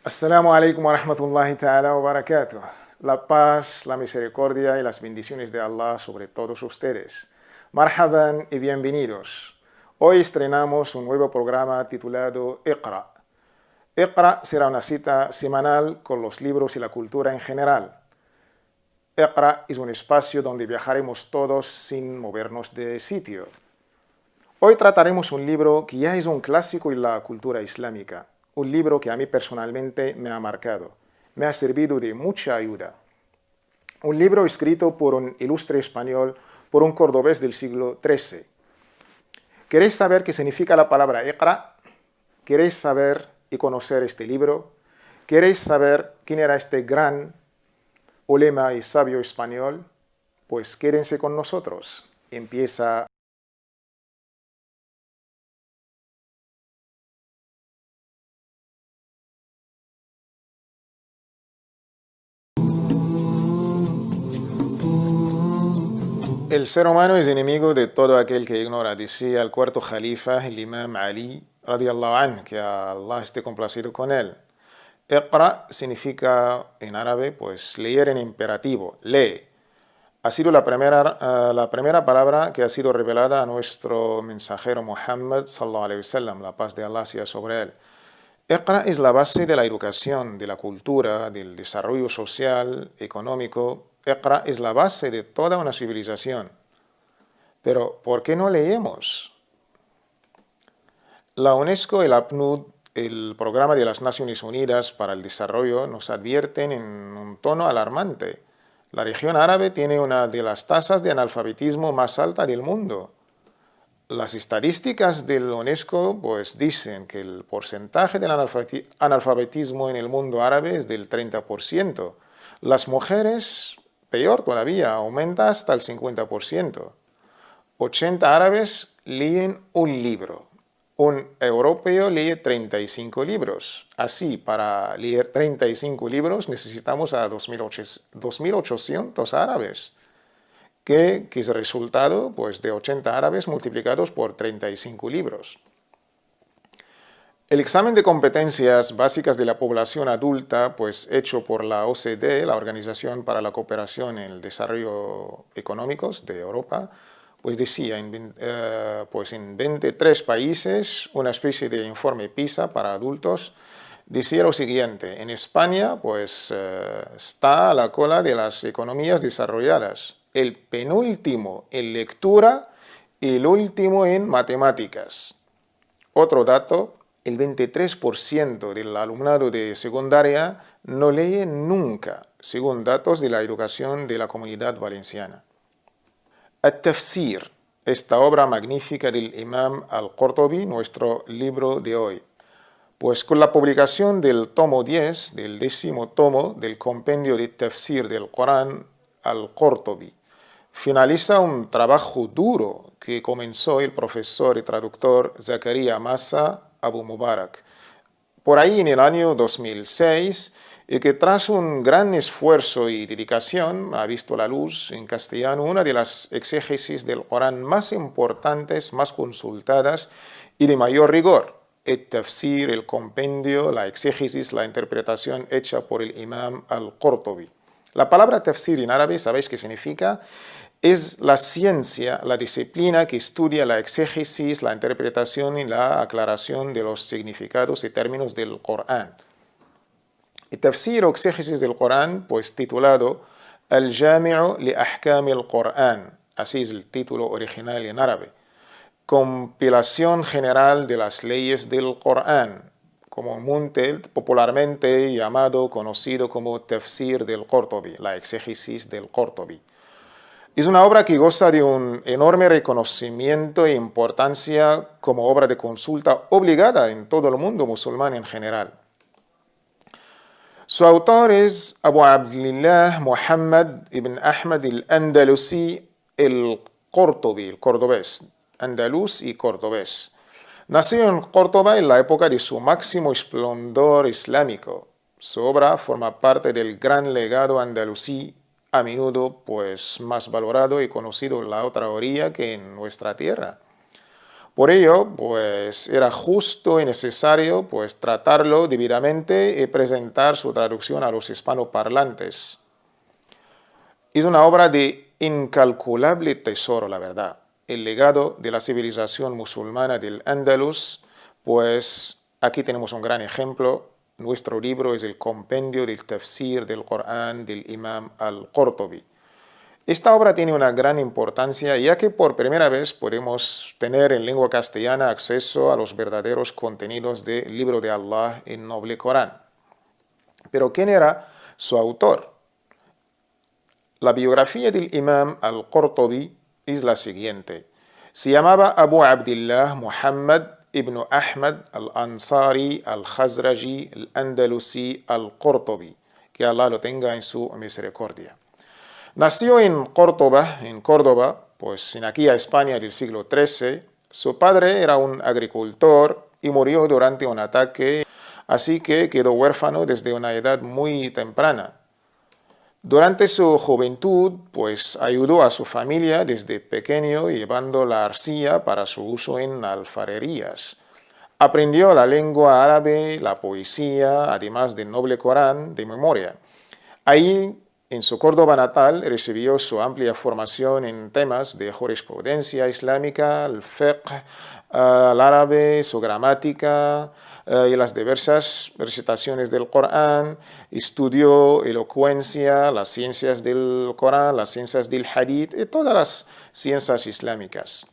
Assalamu alaikum wa rahmatullahi ta'ala wa barakatuh. La paz, la misericordia y las bendiciones de Allah sobre todos ustedes. Marhaban y bienvenidos. Hoy estrenamos un nuevo programa titulado Iqra. Iqra será una cita semanal con los libros y la cultura en general. Iqra es un espacio donde viajaremos todos sin movernos de sitio. Hoy trataremos un libro que ya es un clásico en la cultura islámica. Un libro que a mí personalmente me ha marcado, me ha servido de mucha ayuda. Un libro escrito por un ilustre español, por un cordobés del siglo XIII. ¿Queréis saber qué significa la palabra Iqra? ¿Queréis saber y conocer este libro? ¿Queréis saber quién era este gran ulema y sabio español? Pues quédense con nosotros. Empieza. El ser humano es enemigo de todo aquel que ignora, decía el cuarto califa, el imam Ali, radiallahu anhu, que Allah esté complacido con él. Iqra significa en árabe, pues leer en imperativo, lee. Ha sido la primera palabra que ha sido revelada a nuestro mensajero Muhammad, sallallahu alaihi wasallam, la paz de Allah sea sobre él. Iqra es la base de la educación, de la cultura, del desarrollo social, económico. Iqra es la base de toda una civilización. Pero, ¿por qué no leemos? La UNESCO, el APNUD, el Programa de las Naciones Unidas para el Desarrollo, nos advierten en un tono alarmante. La región árabe tiene una de las tasas de analfabetismo más alta del mundo. Las estadísticas del UNESCO pues, dicen que el porcentaje del analfabetismo en el mundo árabe es del 30%. Las mujeres, peor todavía, aumenta hasta el 50%. 80 árabes leen un libro. Un europeo lee 35 libros. Así, para leer 35 libros necesitamos a 2.800 árabes. Que es el resultado pues, de 80 árabes multiplicados por 35 libros. El examen de competencias básicas de la población adulta, pues hecho por la OCDE, la Organización para la Cooperación en el Desarrollo Económicos de Europa, pues decía en 23 países, una especie de informe PISA para adultos, decía lo siguiente: en España pues está a la cola de las economías desarrolladas, el penúltimo en lectura y el último en matemáticas. Otro dato, el 23% del alumnado de secundaria no lee nunca, según datos de la educación de la Comunidad Valenciana. At-Tafsir, esta obra magnífica del imam al-Qurtubi, nuestro libro de hoy. Pues con la publicación del tomo 10, del 10º tomo del compendio de Tafsir del Corán al-Qurtubi, finaliza un trabajo duro que comenzó el profesor y traductor Zakaria Massa Abu Mubarak por ahí en el año 2006, y que tras un gran esfuerzo y dedicación ha visto la luz en castellano una de las exégesis del Corán más importantes, más consultadas y de mayor rigor. El tafsir, el compendio, la exégesis, la interpretación hecha por el imam al-Qurtubi. La palabra tafsir en árabe, ¿sabéis qué significa? Es la ciencia, la disciplina que estudia la exégesis, la interpretación y la aclaración de los significados y términos del Corán. El tafsir o exégesis del Corán, pues titulado Al-Jami'u li Ahkam al-Qur'an, así es el título original en árabe. Compilación general de las leyes del Corán, comúnmente, popularmente llamado, conocido como Tafsir del Qurtubi, la exégesis del Qurtubi. Es una obra que goza de un enorme reconocimiento e importancia como obra de consulta obligada en todo el mundo musulmán en general. Su autor es Abu Abdillah Muhammad ibn Ahmad al-Andalusi el-Qurtubi, el cordobés, andaluz y cordobés. Nació en Córdoba en la época de su máximo esplendor islámico. Su obra forma parte del gran legado andalusí, a menudo pues más valorado y conocido en la otra orilla que en nuestra tierra. Por ello, pues era justo y necesario pues tratarlo debidamente y presentar su traducción a los hispanoparlantes. Es una obra de incalculable tesoro, la verdad. El legado de la civilización musulmana del Andalus, pues aquí tenemos un gran ejemplo. Nuestro libro es el compendio del tafsir del Corán del Imam al-Qurtubi. Esta obra tiene una gran importancia ya que por primera vez podemos tener en lengua castellana acceso a los verdaderos contenidos del libro de Allah, el noble Corán. Pero ¿quién era su autor? La biografía del Imam al-Qurtubi es la siguiente. Se llamaba Abu Abdillah Muhammad ibn Ahmad al-Ansari al-Khazraji al-Andalusi al-Qurtubi. Que Allah lo tenga en su misericordia. Nació en Córdoba, pues en aquella España del siglo XIII. Su padre era un agricultor y murió durante un ataque, así que quedó huérfano desde una edad muy temprana. Durante su juventud, pues ayudó a su familia desde pequeño llevando la arcilla para su uso en alfarerías. Aprendió la lengua árabe, la poesía, además del noble Corán de memoria. Ahí, en su Córdoba natal, recibió su amplia formación en temas de jurisprudencia islámica, el fiqh, el árabe, su gramática y las diversas recitaciones del Corán. Estudió elocuencia, las ciencias del Corán, las ciencias del hadith y todas las ciencias islámicas.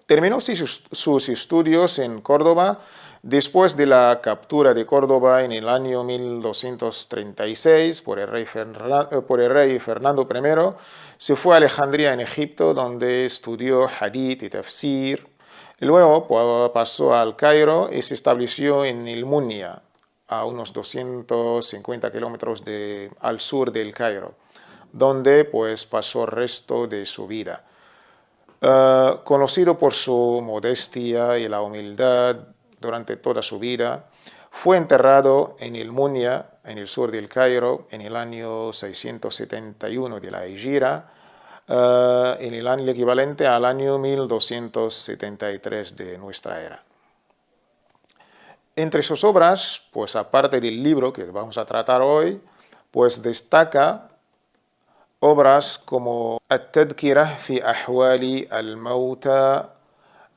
Terminó sus estudios en Córdoba. Después de la captura de Córdoba en el año 1236 por el rey Fernando I, se fue a Alejandría en Egipto, donde estudió hadith y tafsir. Luego pasó al Cairo y se estableció en el Munya, a unos 250 kilómetros al sur del Cairo, donde pues pasó el resto de su vida. Conocido por su modestia y la humildad durante toda su vida, fue enterrado en el Munya, en el sur del Cairo, en el año 671 de la Hijra, en el año equivalente al año 1273 de nuestra era. Entre sus obras, pues aparte del libro que vamos a tratar hoy, pues destaca obras como التذكرة في أحوال الموتى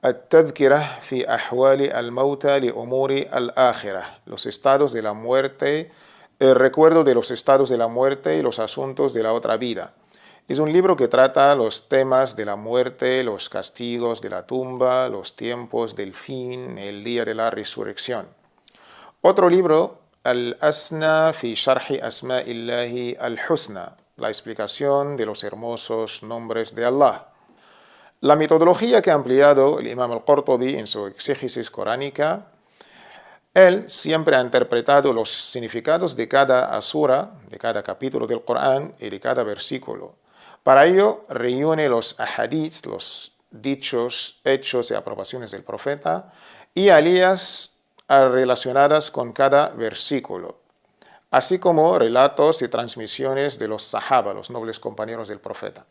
التذكرة في أحوال الموتى لأمور الآخرة, los estados de la muerte, el recuerdo de los estados de la muerte y los asuntos de la otra vida. Es un libro que trata los temas de la muerte, los castigos de la tumba, los tiempos del fin, el día de la resurrección. Otro libro, Al-Asna fi Sharhi Asma'illahi al-Husna, la explicación de los hermosos nombres de Allah. La metodología que ha empleado el Imam al-Qurtubi en su exégesis coránica, él siempre ha interpretado los significados de cada asura, de cada capítulo del Corán y de cada versículo. Para ello, reúne los ahadith, los dichos, hechos y aprobaciones del profeta y alías relacionadas con cada versículo, así como relatos y transmisiones de los sahaba, los nobles compañeros del profeta,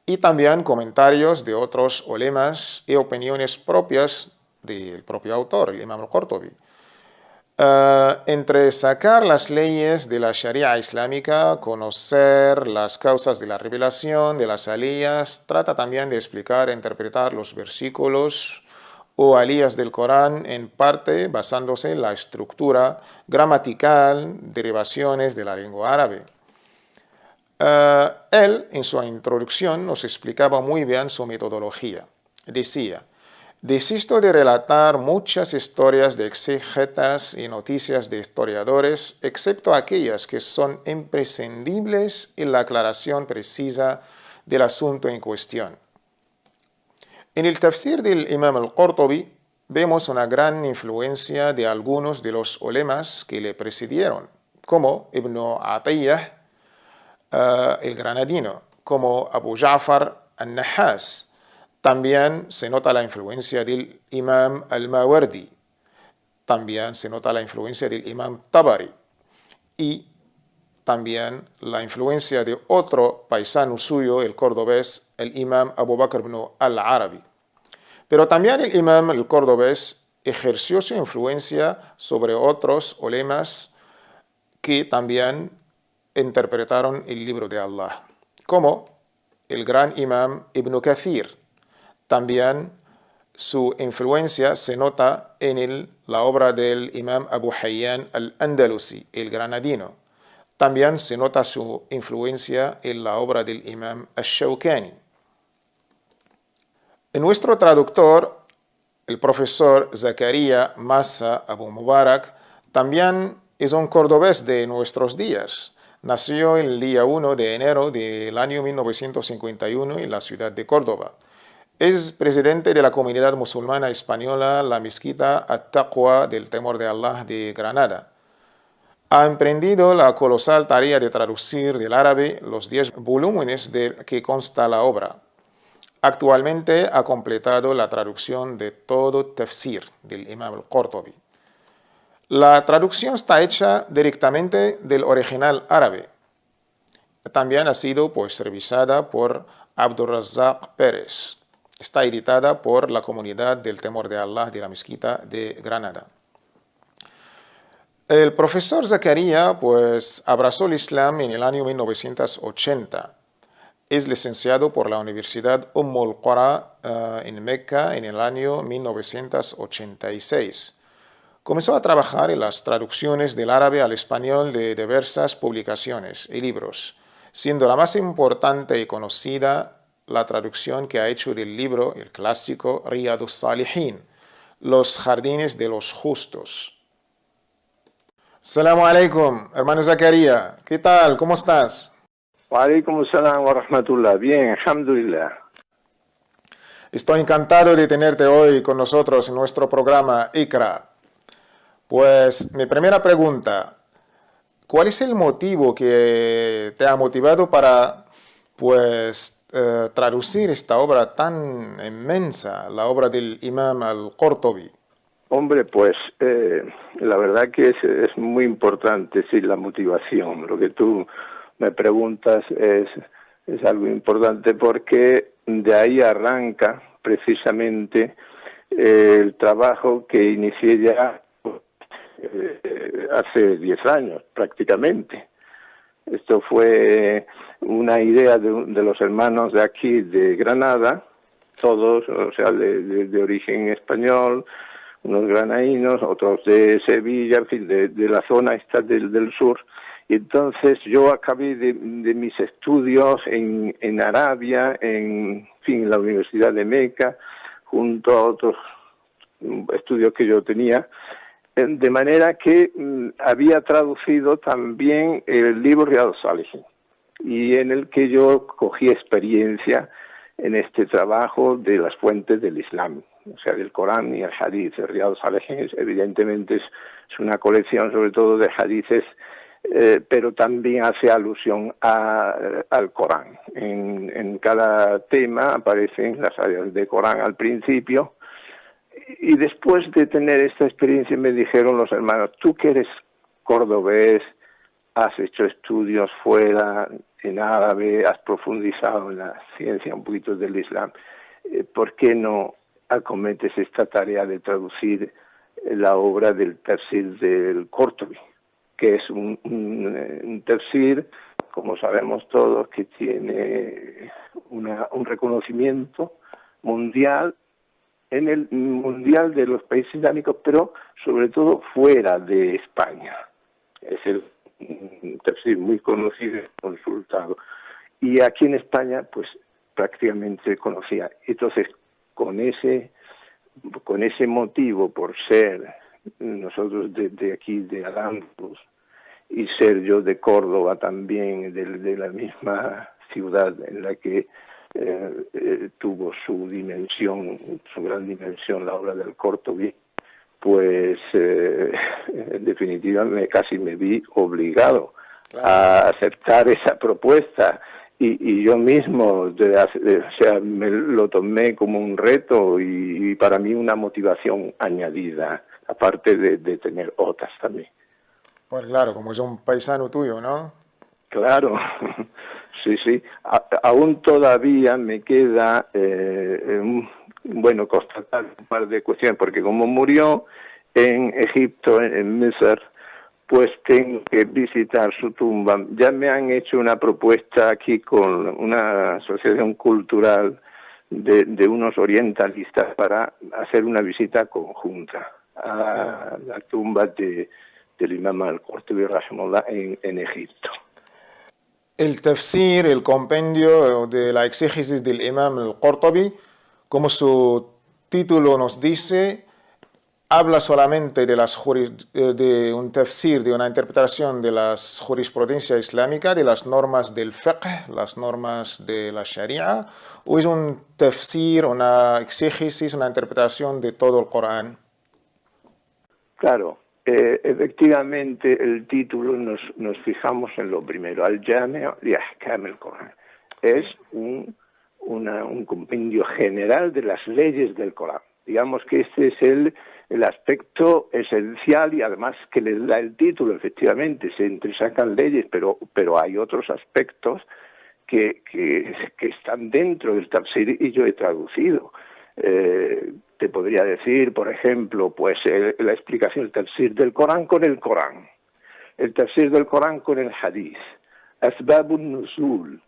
y también comentarios de otros ulemas y opiniones propias del propio autor, el Imam al-Qurtubi. Entre sacar las leyes de la Sharia islámica, conocer las causas de la revelación, de las alías, trata también de explicar e interpretar los versículos o alías del Corán, en parte basándose en la estructura gramatical, derivaciones de la lengua árabe. Él, en su introducción, nos explicaba muy bien su metodología. Decía: desisto de relatar muchas historias de exégetas y noticias de historiadores, excepto aquellas que son imprescindibles en la aclaración precisa del asunto en cuestión. En el tafsir del Imam al-Qurtubi vemos una gran influencia de algunos de los ulemas que le presidieron, como Ibn Atiyah, el granadino, como Abu Ja'far al-Nahas. También se nota la influencia del Imam al-Mawardi. También se nota la influencia del Imam Tabari. Y también la influencia de otro paisano suyo, el cordobés, el Imam Abu Bakr ibn al-Arabi. Pero también el imam el cordobés ejerció su influencia sobre otros ulemas que también interpretaron el libro de Allah, como el gran imam Ibn Kathir. También su influencia se nota en la obra del imam Abu Hayyan al-Andalusi, el granadino. También se nota su influencia en la obra del imam al-Shawkani. Nuestro traductor, el profesor Zakaria Massa Abu Mubarak, también es un cordobés de nuestros días. Nació el día 1 de enero del año 1951 en la ciudad de Córdoba. Es presidente de la comunidad musulmana española, la mezquita At-Taqwa del Temor de Allah de Granada. Ha emprendido la colosal tarea de traducir del árabe los 10 volúmenes de que consta la obra. Actualmente ha completado la traducción de todo tafsir del imam al-Qurtubi. La traducción está hecha directamente del original árabe. También ha sido revisada por Abdurrazzaq Pérez. Está editada por la comunidad del Temor de Allah de la Mezquita de Granada. El profesor Zakaria abrazó el Islam en el año 1980. Es licenciado por la Universidad al-Qura en Meca en el año 1986. Comenzó a trabajar en las traducciones del árabe al español de diversas publicaciones y libros, siendo la más importante y conocida la traducción que ha hecho del libro, el clásico Riyadus Salihin, Los Jardines de los Justos. Assalamu alaikum, hermano Zakaria. ¿Qué tal? ¿Cómo estás? Wa alaikum salam wa rahmatullah. Bien, alhamdulillah. Estoy encantado de tenerte hoy con nosotros en nuestro programa Iqra. Mi primera pregunta, ¿cuál es el motivo que te ha motivado para traducir esta obra tan inmensa, la obra del imam al-Qurtubi? Hombre, la verdad que es muy importante, sí, la motivación. Lo que tú me preguntas es algo importante porque de ahí arranca precisamente el trabajo que inicié ya hace 10 años prácticamente. Esto fue una idea de los hermanos de aquí de Granada, todos, o sea, de origen español, unos granadinos, otros de Sevilla, en fin, de la zona esta del sur. Y entonces yo acabé de mis estudios en Arabia, en la Universidad de Meca, junto a otros estudios que yo tenía, de manera que había traducido también el libro Riyadus Salihin, y en el que yo cogí experiencia en este trabajo de las fuentes del Islam, o sea, del Corán y el Hadith. El Riyadus Salihin evidentemente es una colección sobre todo de hadices, pero también hace alusión al Corán. En cada tema aparecen las áreas de Corán al principio, y después de tener esta experiencia me dijeron los hermanos, tú que eres cordobés, has hecho estudios fuera en árabe, has profundizado en la ciencia un poquito del Islam, ¿por qué no acometes esta tarea de traducir la obra del tafsir del Qurtubi, que es un tafsir, como sabemos todos, que tiene un reconocimiento mundial, en el mundial de los países islámicos, pero sobre todo fuera de España. Es un tafsir muy conocido y consultado. Y aquí en España, prácticamente se conocía. Entonces, con ese motivo, por ser nosotros de aquí, de Al-Ándalus, y ser yo de Córdoba también, de la misma ciudad en la que tuvo su gran dimensión la obra del Qurtubi, en definitiva casi me vi obligado a aceptar esa propuesta, y yo mismo me lo tomé como un reto y para mí una motivación añadida, aparte de tener otras también. Pues claro, como es un paisano tuyo, ¿no? Claro, sí, sí. Aún todavía me queda, bueno, constatar un par de cuestiones, porque como murió en Egipto, en Misr, pues tengo que visitar su tumba. Ya me han hecho una propuesta aquí con una asociación cultural de unos orientalistas para hacer una visita conjunta Sí. a la tumba del imam al-Qurtubi rahimahullah en Egipto. El tafsir, el compendio de la exégesis del imam al-Qurtubi, como su título nos dice, habla solamente de un tafsir, de una interpretación de las jurisprudencia islámica, de las normas del fiqh, las normas de la sharia, o es un tafsir, una exégesis, una interpretación de todo el Corán. Claro, efectivamente el título nos fijamos en lo primero, Al-Jami' li Ahkam al-Qur'an. Es un compendio general de las leyes del Corán. Digamos que este es el aspecto esencial y además que le da el título, efectivamente, se entresacan leyes, pero hay otros aspectos que están dentro del tafsir y yo he traducido. Te podría decir, por ejemplo, pues la explicación del tafsir del Corán con el Corán, el tafsir del Corán con el Hadith, Asbabun Nuzul,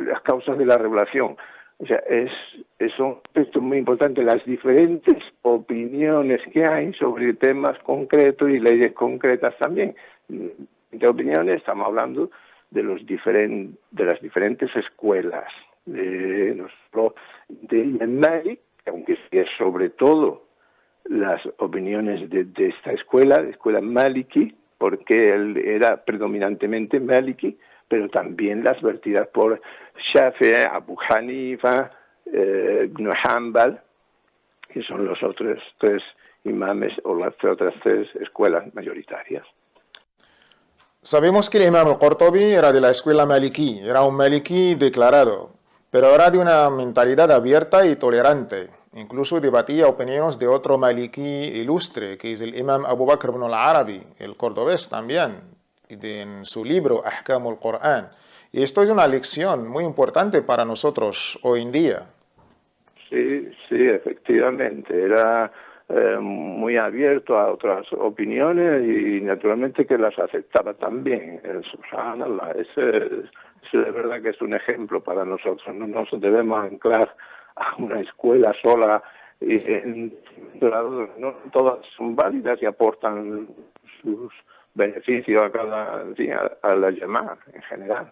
las causas de la revelación. O sea, es un aspecto muy importante, las diferentes opiniones que hay sobre temas concretos y leyes concretas también. De opiniones estamos hablando de las diferentes escuelas de Malik, aunque es sobre todo las opiniones de esta escuela, de escuela Maliki, porque él era predominantemente Maliki, pero también las vertidas por Shafi'i, Abu Hanifa, Ibn Hanbal, que son los otros tres imames o las otras tres escuelas mayoritarias. Sabemos que el imam al-Qurtubi era de la escuela maliki, era un maliki declarado, pero era de una mentalidad abierta y tolerante. Incluso debatía opiniones de otro maliki ilustre, que es el imam Abu Bakr ibn al-Arabi, el cordobés también, en su libro Ahkam al-Qur'an. Y esto es una lección muy importante para nosotros hoy en día. Sí, sí, efectivamente. Era muy abierto a otras opiniones y naturalmente que las aceptaba también. Subhanallah, ese de verdad que es un ejemplo para nosotros. No nos debemos anclar a una escuela sola. No todas son válidas y aportan sus beneficios a la llamada en general.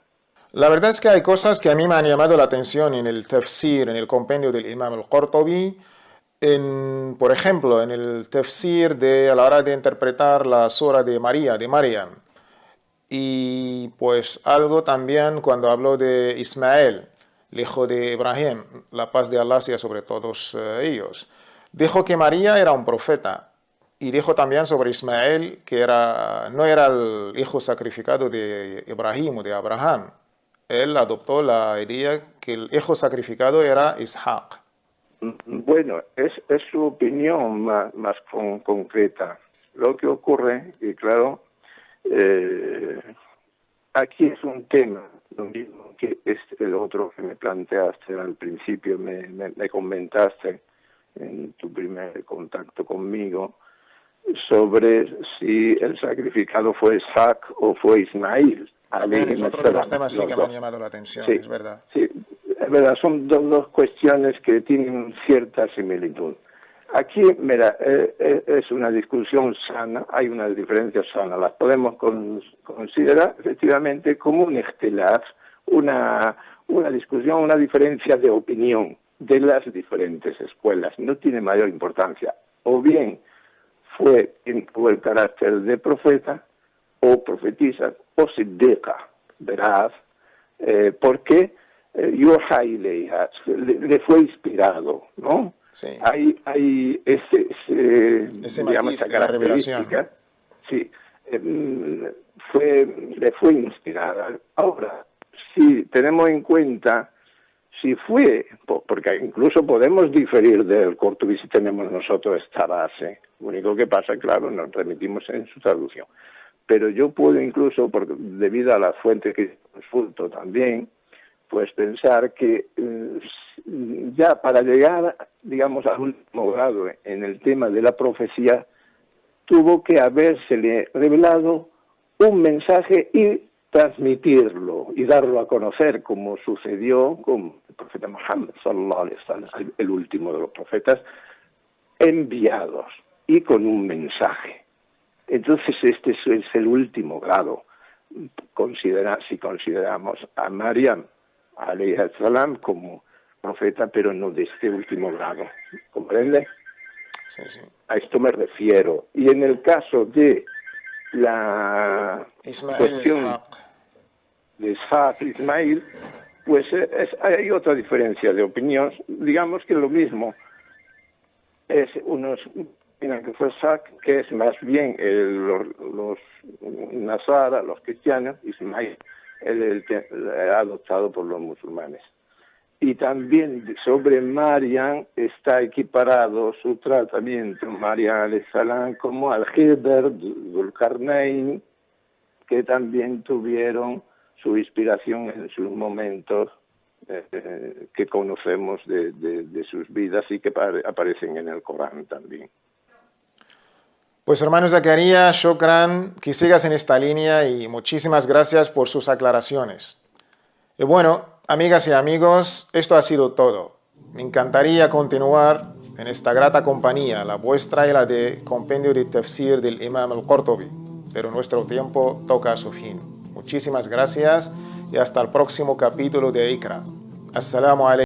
La verdad es que hay cosas que a mí me han llamado la atención en el tafsir, en el compendio del imam al-Qurtubi, por ejemplo, en el tafsir a la hora de interpretar la sura de María, de Maryam. Y pues algo también cuando habló de Ismael, el hijo de Ibrahim, la paz de Allah sea sobre todos ellos. Dijo que María era un profeta y dijo también sobre Ismael que no era el hijo sacrificado de Ibrahim o de Abraham. Él adoptó la idea que el hijo sacrificado era Ishaq. Bueno, es su opinión más concreta. Lo que ocurre, y claro, aquí es un tema, lo mismo que el otro que me planteaste al principio, me comentaste en tu primer contacto conmigo, sobre si el sacrificado fue Isaac o fue Ismail. También es otro de los temas sí que me han llamado la atención, sí, es verdad. Sí, es verdad, son dos cuestiones que tienen cierta similitud. Aquí, mira, es una discusión sana, hay unas diferencias sanas, las podemos considerar efectivamente como un ikhtilaf, una discusión, una diferencia de opinión de las diferentes escuelas, no tiene mayor importancia. O bien tuvo el carácter de profeta, o profetisa, o siddiqa, veraz, porque Yoha Ileha le fue inspirado, ¿no? Sí. Hay ese digamos, matiz esa de la revelación. característica, sí, le fue inspirada. Ahora, si tenemos en cuenta si fue, porque incluso podemos diferir del Qurtubi si tenemos nosotros esta base, lo único que pasa, claro, nos remitimos en su traducción. Pero yo puedo incluso, debido a las fuentes que consulto también, pues pensar que ya para llegar, digamos, al último grado en el tema de la profecía, tuvo que habérsele revelado un mensaje y transmitirlo y darlo a conocer, como sucedió con el profeta Muhammad, sallallahu alaihi wasallam, el último de los profetas enviados y con un mensaje. Entonces este es el último grado. Si consideramos a Maryam alayhi salam como profeta, pero no de este último grado, ¿comprende? Sí, sí. A esto me refiero. Y en el caso de la cuestión de Ishaq Ismail, pues hay otra diferencia de opinión. Digamos que lo mismo. Unos opinan que fue Ishaq, que es más bien los Nasara, los cristianos, Ismail, el adoptado por los musulmanes. Y también sobre Maryam está equiparado su tratamiento, Maryam alayhi salam, como Al-Khidr, Dhul-Qarnayn, que también tuvieron su inspiración en sus momentos que conocemos de sus vidas y que aparecen en el Corán también. Pues hermano Zakaria, shukran, que sigas en esta línea y muchísimas gracias por sus aclaraciones. Y bueno, amigas y amigos, esto ha sido todo. Me encantaría continuar en esta grata compañía, la vuestra y la de Compendio de Tafsir del Imam al-Qurtubi, pero nuestro tiempo toca a su fin. Muchísimas gracias y hasta el próximo capítulo de Iqra. Assalamu alaikum.